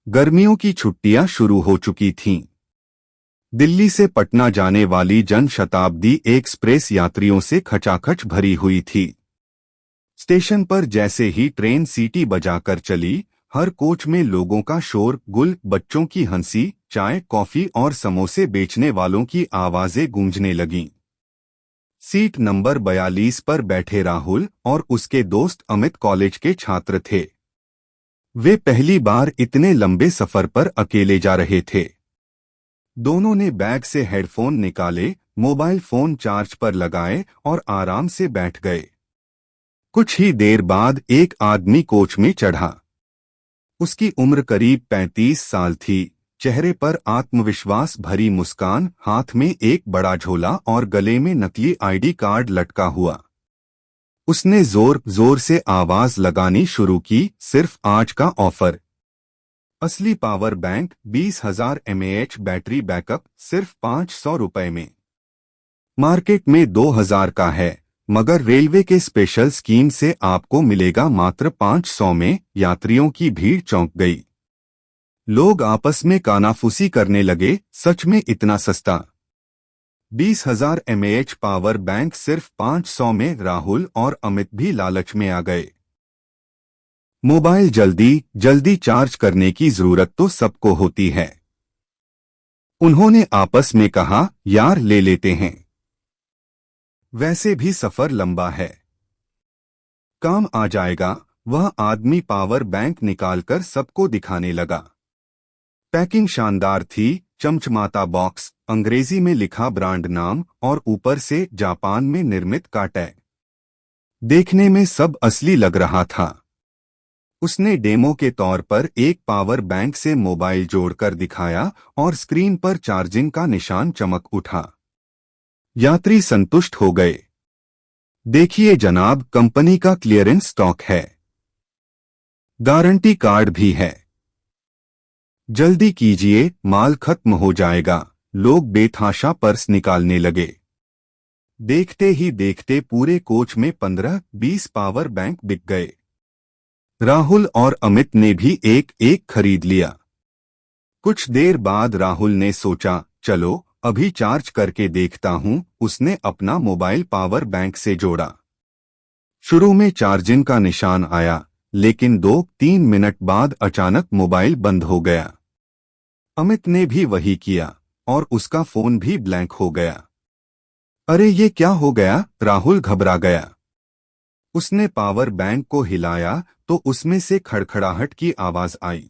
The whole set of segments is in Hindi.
गर्मियों की छुट्टियां शुरू हो चुकी थीं। दिल्ली से पटना जाने वाली जनशताब्दी एक्सप्रेस यात्रियों से खचाखच भरी हुई थी। स्टेशन पर जैसे ही ट्रेन सीटी बजाकर चली, हर कोच में लोगों का शोर गुल, बच्चों की हंसी, चाय कॉफी और समोसे बेचने वालों की आवाजें गूंजने लगीं। सीट नंबर 42 पर बैठे राहुल और उसके दोस्त अमित कॉलेज के छात्र थे। वे पहली बार इतने लंबे सफर पर अकेले जा रहे थे। दोनों ने बैग से हेडफोन निकाले, मोबाइल फोन चार्ज पर लगाए और आराम से बैठ गए। कुछ ही देर बाद एक आदमी कोच में चढ़ा। उसकी उम्र करीब 35 साल थी। चेहरे पर आत्मविश्वास भरी मुस्कान, हाथ में एक बड़ा झोला और गले में नकली आईडी कार्ड लटका हुआ। उसने जोर जोर से आवाज लगानी शुरू की, सिर्फ आज का ऑफर। असली power bank 20,000 mAh battery backup सिर्फ 500 रुपए में। मार्केट में 2,000 का है, मगर रेलवे के स्पेशल स्कीम से आपको मिलेगा मात्र 500 में। यात्रियों की भीड़ चौंक गई। लोग आपस में कानाफूसी करने लगे, सच में इतना सस्ता? 20,000 mAh पावर बैंक सिर्फ 500 में। राहुल और अमित भी लालच में आ गए। मोबाइल जल्दी जल्दी चार्ज करने की जरूरत तो सबको होती है। उन्होंने आपस में कहा, यार ले लेते हैं, वैसे भी सफर लंबा है, काम आ जाएगा। वह आदमी पावर बैंक निकालकर सबको दिखाने लगा। पैकिंग शानदार थी, चमचमाता बॉक्स, अंग्रेजी में लिखा ब्रांड नाम और ऊपर से जापान में निर्मित का टैग। देखने में सब असली लग रहा था। उसने डेमो के तौर पर एक पावर बैंक से मोबाइल जोड़कर दिखाया और स्क्रीन पर चार्जिंग का निशान चमक उठा। यात्री संतुष्ट हो गए। देखिए जनाब, कंपनी का क्लियरेंस स्टॉक है, गारंटी कार्ड भी है, जल्दी कीजिए, माल खत्म हो जाएगा। लोग बेतहाशा पर्स निकालने लगे। देखते ही देखते पूरे कोच में 15-20 पावर बैंक बिक गए। राहुल और अमित ने भी एक एक खरीद लिया। कुछ देर बाद राहुल ने सोचा, चलो अभी चार्ज करके देखता हूं। उसने अपना मोबाइल पावर बैंक से जोड़ा। शुरू में चार्जिंग का निशान आया, लेकिन 2-3 मिनट बाद अचानक मोबाइल बंद हो गया। अमित ने भी वही किया और उसका फोन भी ब्लैंक हो गया। अरे ये क्या हो गया? राहुल घबरा गया। उसने पावर बैंक को हिलाया तो उसमें से खड़खड़ाहट की आवाज आई।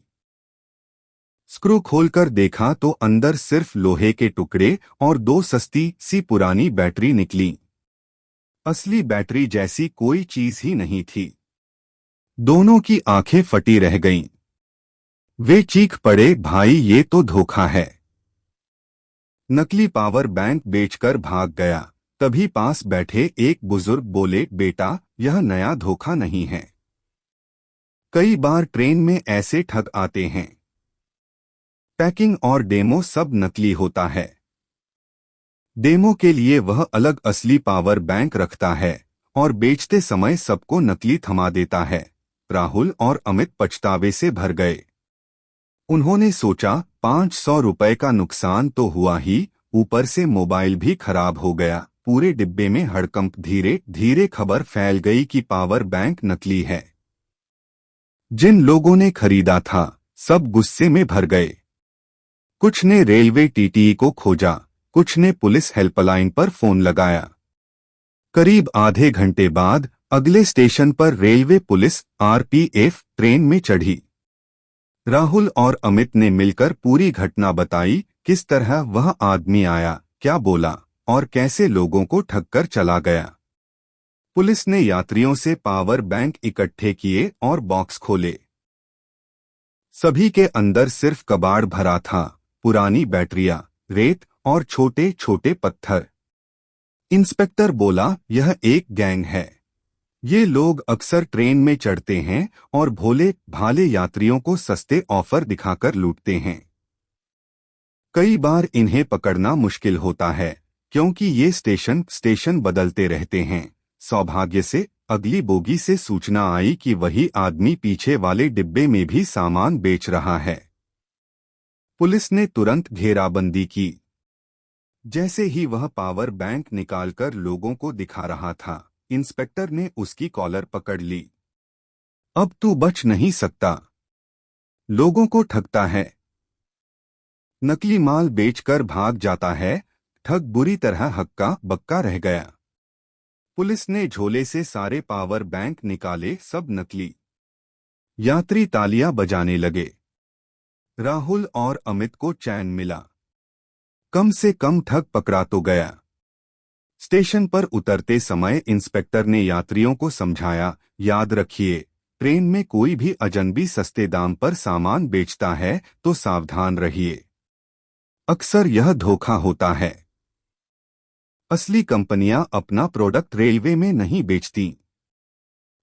स्क्रू खोलकर देखा तो अंदर सिर्फ लोहे के टुकड़े और 2 सस्ती सी पुरानी बैटरी निकली। असली बैटरी जैसी कोई चीज ही नहीं थी। दोनों की आंखें फटी रह गईं। वे चीख पड़े, भाई ये तो धोखा है। नकली पावर बैंक बेचकर भाग गया। तभी पास बैठे एक बुजुर्ग बोले, बेटा यह नया धोखा नहीं है, कई बार ट्रेन में ऐसे ठग आते हैं। पैकिंग और डेमो सब नकली होता है। डेमो के लिए वह अलग, असली पावर बैंक रखता है और बेचते समय सबको नकली थमा देता है। राहुल और अमित पछतावे से भर गए। उन्होंने सोचा, 500 रुपए का नुकसान तो हुआ ही, ऊपर से मोबाइल भी खराब हो गया। पूरे डिब्बे में हड़कंप। धीरे धीरे खबर फैल गई कि पावर बैंक नकली है। जिन लोगों ने खरीदा था सब गुस्से में भर गए। कुछ ने रेलवे टीटीई को खोजा, कुछ ने पुलिस हेल्पलाइन पर फोन लगाया। करीब आधे घंटे बाद अगले स्टेशन पर रेलवे पुलिस आरपीएफ ट्रेन में चढ़ी। राहुल और अमित ने मिलकर पूरी घटना बताई, किस तरह वह आदमी आया, क्या बोला और कैसे लोगों को ठगकर चला गया। पुलिस ने यात्रियों से पावर बैंक इकट्ठे किए और बॉक्स खोले। सभी के अंदर सिर्फ कबाड़ भरा था, पुरानी बैटरियां, रेत और छोटे छोटे पत्थर। इंस्पेक्टर बोला, यह एक गैंग है। ये लोग अक्सर ट्रेन में चढ़ते हैं और भोले भाले यात्रियों को सस्ते ऑफर दिखाकर लूटते हैं। कई बार इन्हें पकड़ना मुश्किल होता है, क्योंकि ये स्टेशन बदलते रहते हैं। सौभाग्य से अगली बोगी से सूचना आई कि वही आदमी पीछे वाले डिब्बे में भी सामान बेच रहा है। पुलिस ने तुरंत घेराबंदी की। जैसे ही वह पावर बैंक निकालकर लोगों को दिखा रहा था, इंस्पेक्टर ने उसकी कॉलर पकड़ ली। अब तू बच नहीं सकता। लोगों को ठगता है, नकली माल बेचकर भाग जाता है, ठग बुरी तरह हक्का बक्का रह गया। पुलिस ने झोले से सारे पावर बैंक निकाले, सब नकली। यात्री तालियां बजाने लगे। राहुल और अमित को चैन मिला। कम से कम ठग पकड़ा तो गया। स्टेशन पर उतरते समय इंस्पेक्टर ने यात्रियों को समझाया, याद रखिए, ट्रेन में कोई भी अजनबी सस्ते दाम पर सामान बेचता है तो सावधान रहिए। अक्सर यह धोखा होता है। असली कंपनियां अपना प्रोडक्ट रेलवे में नहीं बेचती।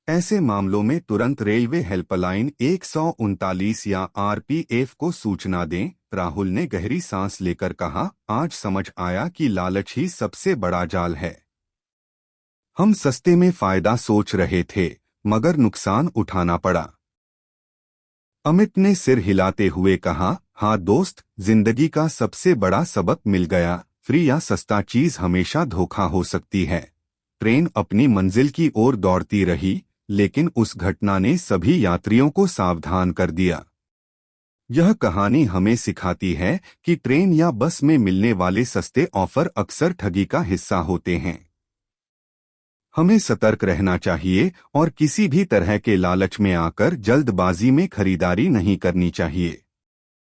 ऐसे मामलों में तुरंत रेलवे हेल्पलाइन 139 या आरपीएफ को सूचना दें। राहुल ने गहरी सांस लेकर कहा, आज समझ आया कि लालच ही सबसे बड़ा जाल है। हम सस्ते में फायदा सोच रहे थे, मगर नुकसान उठाना पड़ा। अमित ने सिर हिलाते हुए कहा, हाँ दोस्त, जिंदगी का सबसे बड़ा सबक मिल गया। फ्री या सस्ता चीज हमेशा धोखा हो सकती है। ट्रेन अपनी मंजिल की ओर दौड़ती रही, लेकिन उस घटना ने सभी यात्रियों को सावधान कर दिया। यह कहानी हमें सिखाती है कि ट्रेन या बस में मिलने वाले सस्ते ऑफर अक्सर ठगी का हिस्सा होते हैं। हमें सतर्क रहना चाहिए और किसी भी तरह के लालच में आकर जल्दबाजी में खरीदारी नहीं करनी चाहिए।